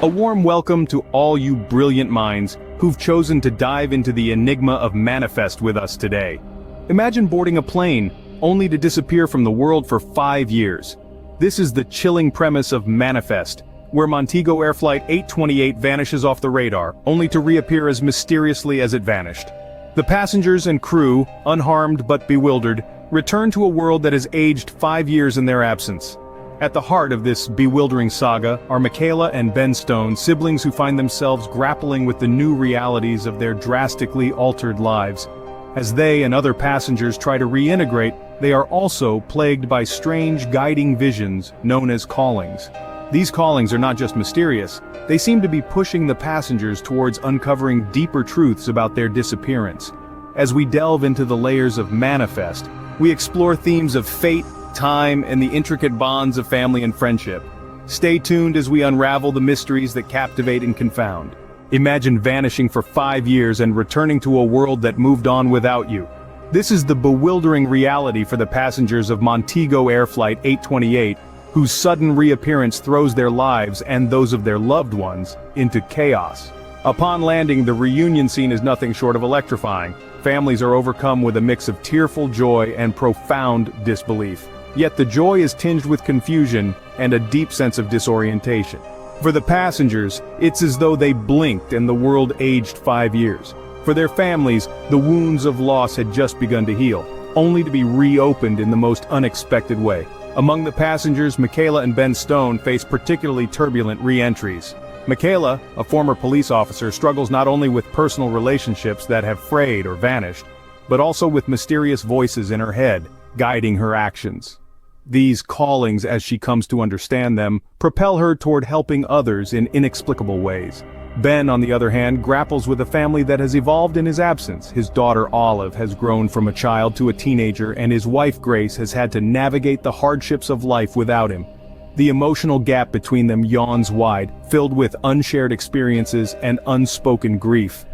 A warm welcome to all you brilliant minds who've chosen to dive into the enigma of manifest with us today. Imagine boarding a plane, only to disappear from the world for 5 years. This is the chilling premise of Manifest, where Montego Air Flight 828 vanishes off the radar, only to reappear as mysteriously as it vanished. The passengers and crew, unharmed but bewildered, return to a world that has aged 5 years in their absence. At the heart of this bewildering saga are Michaela and Ben Stone, siblings who find themselves grappling with the new realities of their drastically altered lives. As they and other passengers try to reintegrate, they are also plagued by strange guiding visions known as callings. These callings are not just mysterious, they seem to be pushing the passengers towards uncovering deeper truths about their disappearance. As we delve into the layers of Manifest, we explore themes of fate, time, and the intricate bonds of family and friendship. Stay tuned as we unravel the mysteries that captivate and confound. Imagine vanishing for 5 years and returning to a world that moved on without you. This is the bewildering reality for the passengers of Montego Air Flight 828, whose sudden reappearance throws their lives and those of their loved ones into chaos. Upon landing, the reunion scene is nothing short of electrifying. Families are overcome with a mix of tearful joy and profound disbelief. Yet the joy is tinged with confusion and a deep sense of disorientation. For the passengers, it's as though they blinked and the world aged 5 years. For their families, the wounds of loss had just begun to heal, only to be reopened in the most unexpected way. Among the passengers, Michaela and Ben Stone face particularly turbulent re-entries. Michaela, a former police officer, struggles not only with personal relationships that have frayed or vanished, but also with mysterious voices in her head, guiding her actions. These callings, as she comes to understand them, propel her toward helping others in inexplicable ways. Ben, on the other hand, grapples with a family that has evolved in his absence. His daughter Olive has grown from a child to a teenager, and his wife Grace has had to navigate the hardships of life without him. The emotional gap between them yawns wide, filled with unshared experiences and unspoken grief.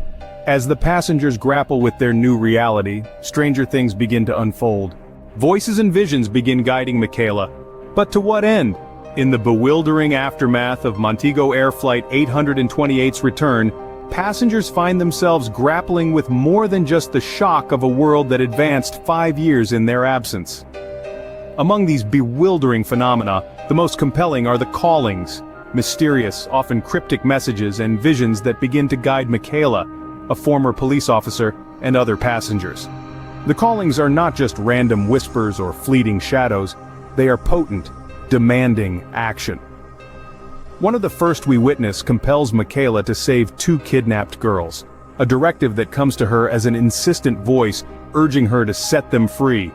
As the passengers grapple with their new reality, stranger things begin to unfold. Voices and visions begin guiding Michaela. But to what end? In the bewildering aftermath of Montego Air Flight 828's return, passengers find themselves grappling with more than just the shock of a world that advanced 5 years in their absence. Among these bewildering phenomena, the most compelling are the callings, mysterious, often cryptic messages and visions that begin to guide Michaela, a former police officer, and other passengers. The callings are not just random whispers or fleeting shadows, they are potent, demanding action. One of the first we witness compels Michaela to save 2 kidnapped girls, a directive that comes to her as an insistent voice urging her to set them free.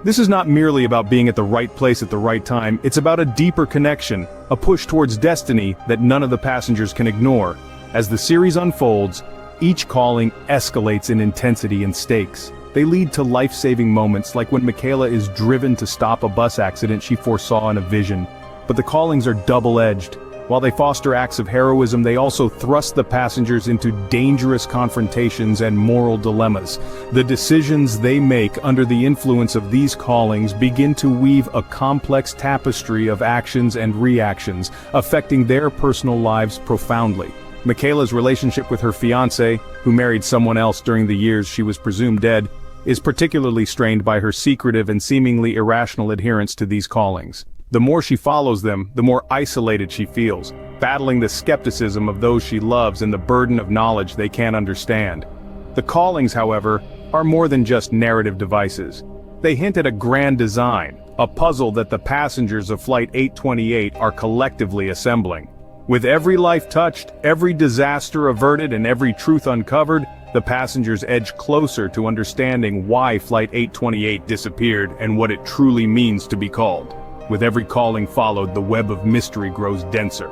This is not merely about being at the right place at the right time, it's about a deeper connection, a push towards destiny that none of the passengers can ignore. As the series unfolds, each calling escalates in intensity and stakes. They lead to life-saving moments like when Michaela is driven to stop a bus accident she foresaw in a vision. But the callings are double-edged. While they foster acts of heroism, they also thrust the passengers into dangerous confrontations and moral dilemmas. The decisions they make under the influence of these callings begin to weave a complex tapestry of actions and reactions, affecting their personal lives profoundly. Michaela's relationship with her fiancé, who married someone else during the years she was presumed dead, is particularly strained by her secretive and seemingly irrational adherence to these callings. The more she follows them, the more isolated she feels, battling the skepticism of those she loves and the burden of knowledge they can't understand. The callings, however, are more than just narrative devices. They hint at a grand design, a puzzle that the passengers of Flight 828 are collectively assembling. With every life touched, every disaster averted, and every truth uncovered, the passengers edge closer to understanding why Flight 828 disappeared and what it truly means to be called. With every calling followed, the web of mystery grows denser.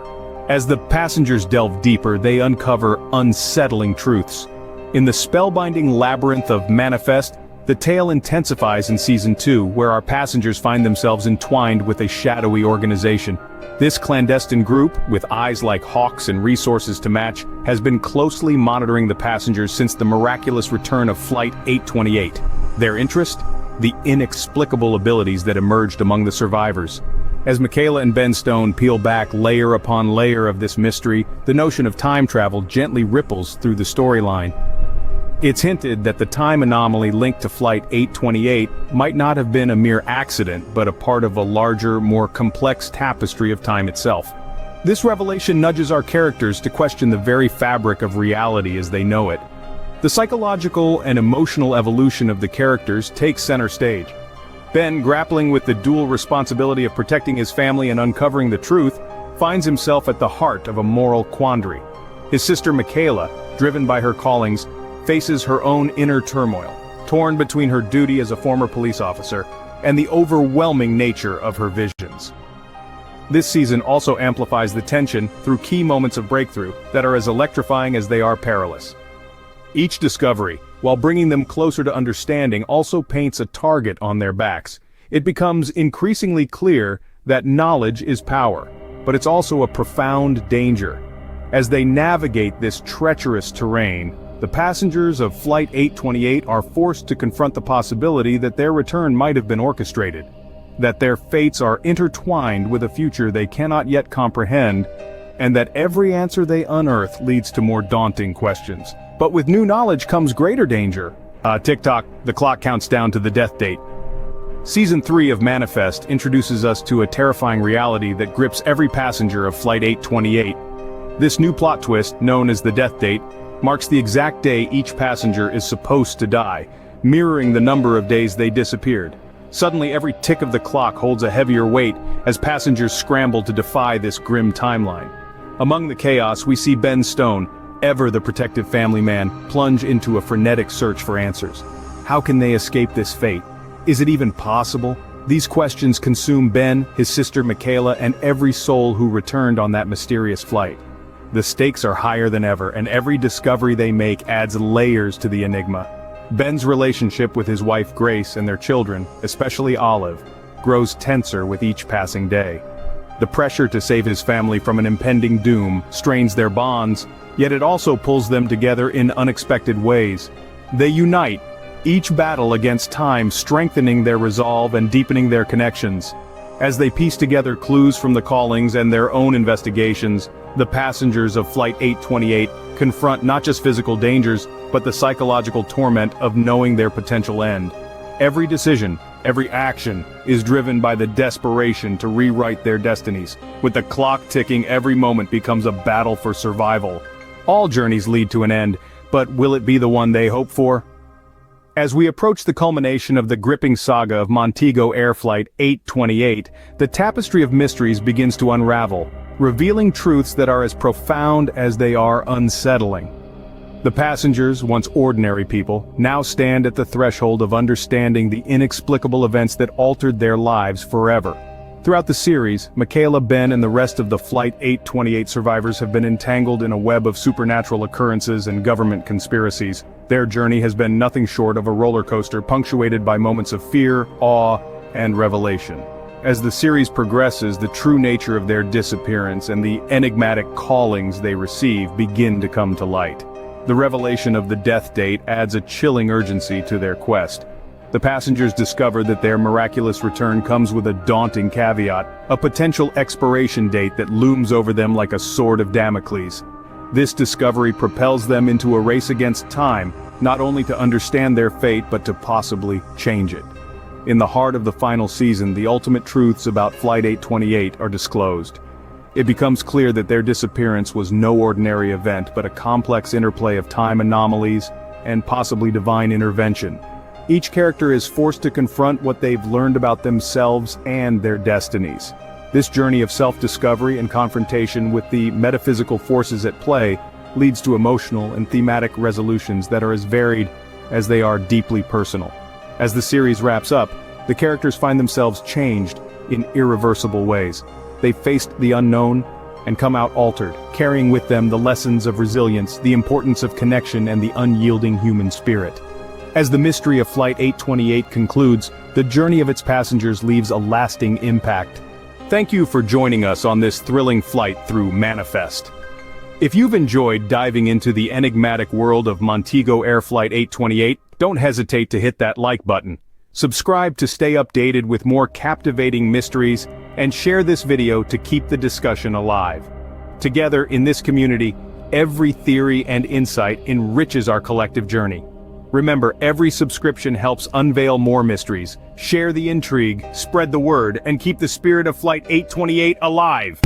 As the passengers delve deeper, they uncover unsettling truths. In the spellbinding labyrinth of Manifest, the tale intensifies in Season 2, where our passengers find themselves entwined with a shadowy organization. This clandestine group, with eyes like hawks and resources to match, has been closely monitoring the passengers since the miraculous return of Flight 828. Their interest? The inexplicable abilities that emerged among the survivors. As Michaela and Ben Stone peel back layer upon layer of this mystery, the notion of time travel gently ripples through the storyline. It's hinted that the time anomaly linked to Flight 828 might not have been a mere accident, but a part of a larger, more complex tapestry of time itself. This revelation nudges our characters to question the very fabric of reality as they know it. The psychological and emotional evolution of the characters takes center stage. Ben, grappling with the dual responsibility of protecting his family and uncovering the truth, finds himself at the heart of a moral quandary. His sister Michaela, driven by her callings, faces her own inner turmoil, torn between her duty as a former police officer and the overwhelming nature of her visions. This season also amplifies the tension through key moments of breakthrough that are as electrifying as they are perilous. Each discovery, while bringing them closer to understanding, also paints a target on their backs. It becomes increasingly clear that knowledge is power, but it's also a profound danger. As they navigate this treacherous terrain, the passengers of Flight 828 are forced to confront the possibility that their return might have been orchestrated, that their fates are intertwined with a future they cannot yet comprehend, and that every answer they unearth leads to more daunting questions. But with new knowledge comes greater danger. Tick-tock, the clock counts down to the death date. Season 3 of Manifest introduces us to a terrifying reality that grips every passenger of Flight 828. This new plot twist, known as the death date, marks the exact day each passenger is supposed to die, mirroring the number of days they disappeared. Suddenly, every tick of the clock holds a heavier weight as passengers scramble to defy this grim timeline. Among the chaos, we see Ben Stone, ever the protective family man, plunge into a frenetic search for answers. How can they escape this fate? Is it even possible? These questions consume Ben, his sister Michaela, and every soul who returned on that mysterious flight. The stakes are higher than ever, and every discovery they make adds layers to the enigma. Ben's relationship with his wife Grace and their children, especially Olive, grows tenser with each passing day. The pressure to save his family from an impending doom strains their bonds, yet it also pulls them together in unexpected ways. They unite, each battle against time strengthening their resolve and deepening their connections. As they piece together clues from the callings and their own investigations, the passengers of Flight 828 confront not just physical dangers, but the psychological torment of knowing their potential end. Every decision, every action, is driven by the desperation to rewrite their destinies. With the clock ticking, every moment becomes a battle for survival. All journeys lead to an end, but will it be the one they hope for? As we approach the culmination of the gripping saga of Montego Air Flight 828, the tapestry of mysteries begins to unravel, revealing truths that are as profound as they are unsettling. The passengers, once ordinary people, now stand at the threshold of understanding the inexplicable events that altered their lives forever. Throughout the series, Michaela, Ben, and the rest of the Flight 828 survivors have been entangled in a web of supernatural occurrences and government conspiracies. Their journey has been nothing short of a roller coaster punctuated by moments of fear, awe, and revelation. As the series progresses, the true nature of their disappearance and the enigmatic callings they receive begin to come to light. The revelation of the death date adds a chilling urgency to their quest. The passengers discover that their miraculous return comes with a daunting caveat, a potential expiration date that looms over them like a sword of Damocles. This discovery propels them into a race against time, not only to understand their fate but to possibly change it. In the heart of the final season, the ultimate truths about Flight 828 are disclosed. It becomes clear that their disappearance was no ordinary event but a complex interplay of time anomalies and possibly divine intervention. Each character is forced to confront what they've learned about themselves and their destinies. This journey of self-discovery and confrontation with the metaphysical forces at play leads to emotional and thematic resolutions that are as varied as they are deeply personal. As the series wraps up, the characters find themselves changed in irreversible ways. They've faced the unknown and come out altered, carrying with them the lessons of resilience, the importance of connection, and the unyielding human spirit. As the mystery of Flight 828 concludes, the journey of its passengers leaves a lasting impact. Thank you for joining us on this thrilling flight through Manifest. If you've enjoyed diving into the enigmatic world of Montego Air Flight 828, don't hesitate to hit that like button. Subscribe to stay updated with more captivating mysteries, and share this video to keep the discussion alive. Together, in this community, every theory and insight enriches our collective journey. Remember, every subscription helps unveil more mysteries, share the intrigue, spread the word, and keep the spirit of Flight 828 alive!